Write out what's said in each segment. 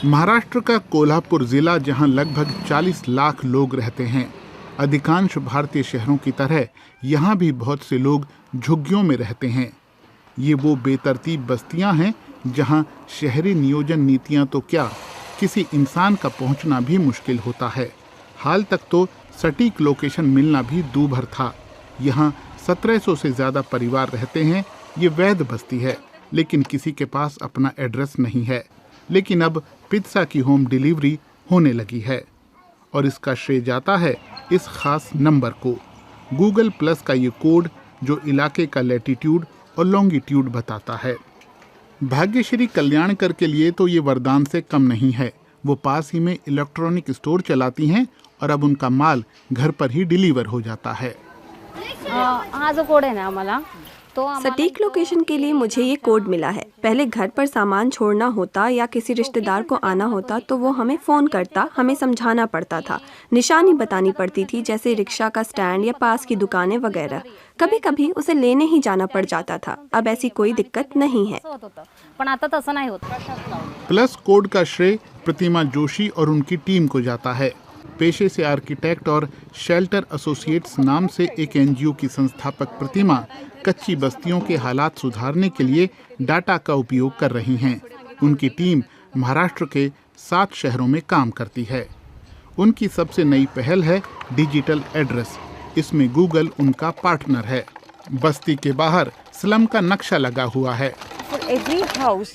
महाराष्ट्र का कोल्हापुर जिला, जहां लगभग 40 लाख लोग रहते हैं। अधिकांश भारतीय शहरों की तरह यहां भी बहुत से लोग झुग्गियों में रहते हैं। ये वो बेतरतीब बस्तियां हैं जहां शहरी नियोजन नीतियां तो क्या, किसी इंसान का पहुंचना भी मुश्किल होता है। हाल तक तो सटीक लोकेशन मिलना भी दूभर था। यहाँ 1700 से ज़्यादा परिवार रहते हैं। ये वैध बस्ती है, लेकिन किसी के पास अपना एड्रेस नहीं है। लेकिन अब पिज्जा की होम डिलीवरी होने लगी है और इसका श्रेय जाता है इस खास नंबर को। गूगल प्लस का ये कोड जो इलाके का लैटिट्यूड और लॉन्गिट्यूड बताता है। भाग्यश्री कल्याणकर के लिए तो ये वरदान से कम नहीं है। वो पास ही में इलेक्ट्रॉनिक स्टोर चलाती हैं और अब उनका माल घर पर ही डिलीवर हो जाता है। हा जो कोड है ना हमारा तो सटीक लोकेशन के लिए मुझे ये कोड मिला है। पहले घर पर सामान छोड़ना होता या किसी रिश्तेदार को आना होता तो वो हमें फ़ोन करता, हमें समझाना पड़ता था, निशानी बतानी पड़ती थी, जैसे रिक्शा का स्टैंड या पास की दुकानें वगैरह। कभी कभी उसे लेने ही जाना पड़ जाता था। अब ऐसी कोई दिक्कत नहीं है। पण आता तसं नाही होत। प्लस कोड का श्रेय प्रतिमा जोशी और उनकी टीम को जाता है। पेशे से आर्किटेक्ट और शेल्टर एसोसिएट्स नाम से एक एनजीओ की संस्थापक प्रतिमा कच्ची बस्तियों के हालात सुधारने के लिए डाटा का उपयोग कर रही हैं। उनकी टीम महाराष्ट्र के 7 शहरों में काम करती है। उनकी सबसे नई पहल है डिजिटल एड्रेस। इसमें गूगल उनका पार्टनर है। बस्ती के बाहर स्लम का नक्शा लगा हुआ है।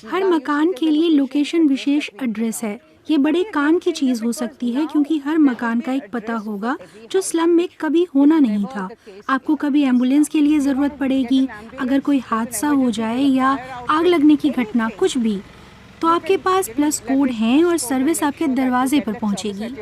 हर मकान के लिए लोकेशन विशेष एड्रेस है। ये बड़े काम की चीज हो सकती है क्योंकि हर मकान का एक पता होगा जो स्लम में कभी होना नहीं था। आपको कभी एम्बुलेंस के लिए जरूरत पड़ेगी, अगर कोई हादसा हो जाए या आग लगने की घटना, कुछ भी, तो आपके पास प्लस कोड हैं और सर्विस आपके दरवाजे पर पहुंचेगी।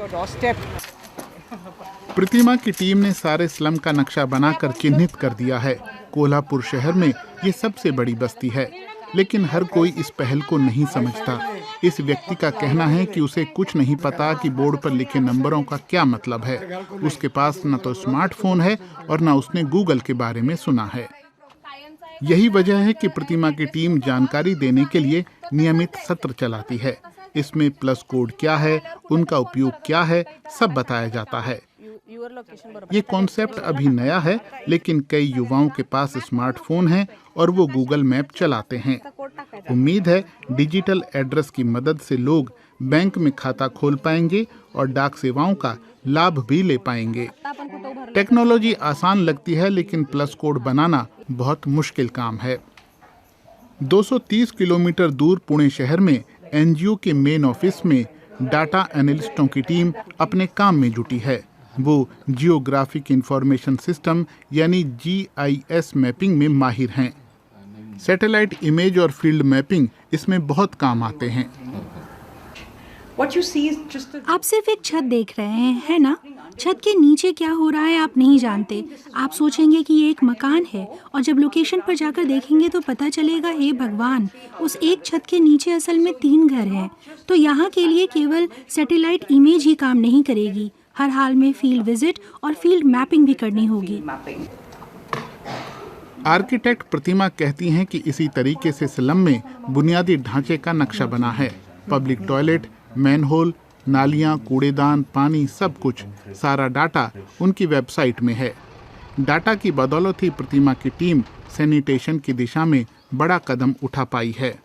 प्रतिमा की टीम ने सारे स्लम का नक्शा बनाकर चिन्हित कर दिया है। कोल्हापुर शहर में ये सबसे बड़ी बस्ती है, लेकिन हर कोई इस पहल को नहीं समझता। इस व्यक्ति का कहना है कि उसे कुछ नहीं पता कि बोर्ड पर लिखे नंबरों का क्या मतलब है। उसके पास न तो स्मार्टफोन है और न उसने गूगल के बारे में सुना है। यही वजह है कि प्रतिमा की टीम जानकारी देने के लिए नियमित सत्र चलाती है। इसमें प्लस कोड क्या है, उनका उपयोग क्या है, सब बताया जाता है। ये कॉन्सेप्ट अभी नया है, लेकिन कई युवाओं के पास स्मार्टफोन है और वो गूगल मैप चलाते हैं। उम्मीद है डिजिटल एड्रेस की मदद से लोग बैंक में खाता खोल पाएंगे और डाक सेवाओं का लाभ भी ले पाएंगे। टेक्नोलॉजी आसान लगती है, लेकिन प्लस कोड बनाना बहुत मुश्किल काम है। 230 किलोमीटर दूर पुणे शहर में एनजीओ के मेन ऑफिस में डाटा एनालिस्टों की टीम अपने काम में जुटी है। वो जियोग्राफिक इंफॉर्मेशन सिस्टम यानी GIS मैपिंग में माहिर हैं। सैटेलाइट इमेज और फील्ड मैपिंग इसमें बहुत काम आते हैं। आप सिर्फ एक छत देख रहे हैं, है ना? छत के नीचे क्या हो रहा है आप नहीं जानते। आप सोचेंगे कि ये एक मकान है और जब लोकेशन पर जाकर देखेंगे तो पता चलेगा, हे भगवान, उस एक छत के नीचे असल में 3 घर हैं। तो यहाँ के लिए केवल सैटेलाइट इमेज ही काम नहीं करेगी। हर हाल में फील्ड विजिट और फील्ड मैपिंग भी करनी होगी। आर्किटेक्ट प्रतिमा कहती हैं कि इसी तरीके से स्लम में बुनियादी ढांचे का नक्शा बना है। पब्लिक टॉयलेट, मैनहोल, नालियां, कूड़ेदान, पानी, सब कुछ, सारा डाटा उनकी वेबसाइट में है। डाटा की बदौलत ही प्रतिमा की टीम सैनिटेशन की दिशा में बड़ा कदम उठा पाई है।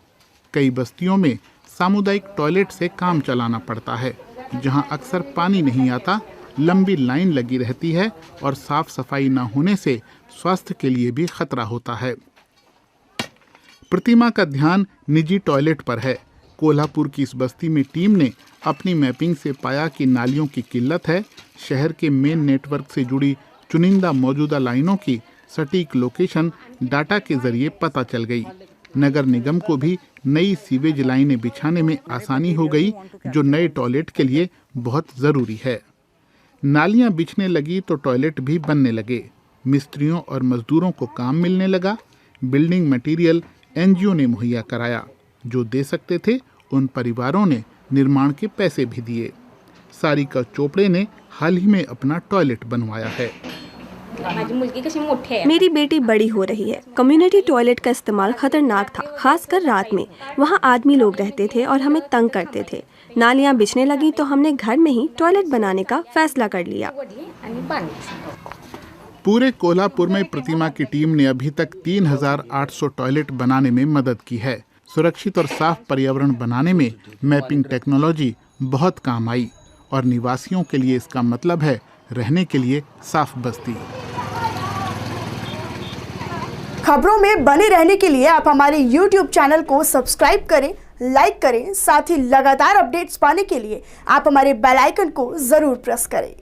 कई बस्तियों में सामुदायिक टॉयलेट से काम चलाना पड़ता है, जहां अक्सर पानी नहीं आता, लंबी लाइन लगी रहती है और साफ सफाई न होने से स्वास्थ्य के लिए भी खतरा होता है। प्रतिमा का ध्यान निजी टॉयलेट पर है। कोल्हापुर की इस बस्ती में टीम ने अपनी मैपिंग से पाया कि नालियों की किल्लत है। शहर के मेन नेटवर्क से जुड़ी चुनिंदा मौजूदा लाइनों की सटीक लोकेशन डाटा के जरिए पता चल गई। नगर निगम को भी नई सीवेज लाइनें बिछाने में आसानी हो गई, जो नए टॉयलेट के लिए बहुत ज़रूरी है। नालियां बिछने लगी तो टॉयलेट भी बनने लगे। मिस्त्रियों और मजदूरों को काम मिलने लगा। बिल्डिंग मटेरियल एनजीओ ने मुहैया कराया। जो दे सकते थे उन परिवारों ने निर्माण के पैसे भी दिए। सारिका चोपड़े ने हाल ही में अपना टॉयलेट बनवाया है। माझी मुलगी कशी मोठी आहे. मेरी बेटी बड़ी हो रही है। कम्युनिटी टॉयलेट का इस्तेमाल खतरनाक था, खासकर रात में। वहाँ आदमी लोग रहते थे और हमें तंग करते थे। नालियाँ बिछने लगी तो हमने घर में ही टॉयलेट बनाने का फैसला कर लिया। वडली आणि बांधली. पूरे कोल्हापुर में प्रतिमा की टीम ने अभी तक 3,800 टॉयलेट बनाने में मदद की है। सुरक्षित और साफ पर्यावरण बनाने में मैपिंग टेक्नोलॉजी बहुत काम आई और निवासियों के लिए इसका मतलब है रहने के लिए साफ बस्ती। खबरों में बने रहने के लिए आप हमारे YouTube चैनल को सब्सक्राइब करें, लाइक करें। साथ ही लगातार अपडेट्स पाने के लिए आप हमारे बेल आइकन को जरूर प्रेस करें।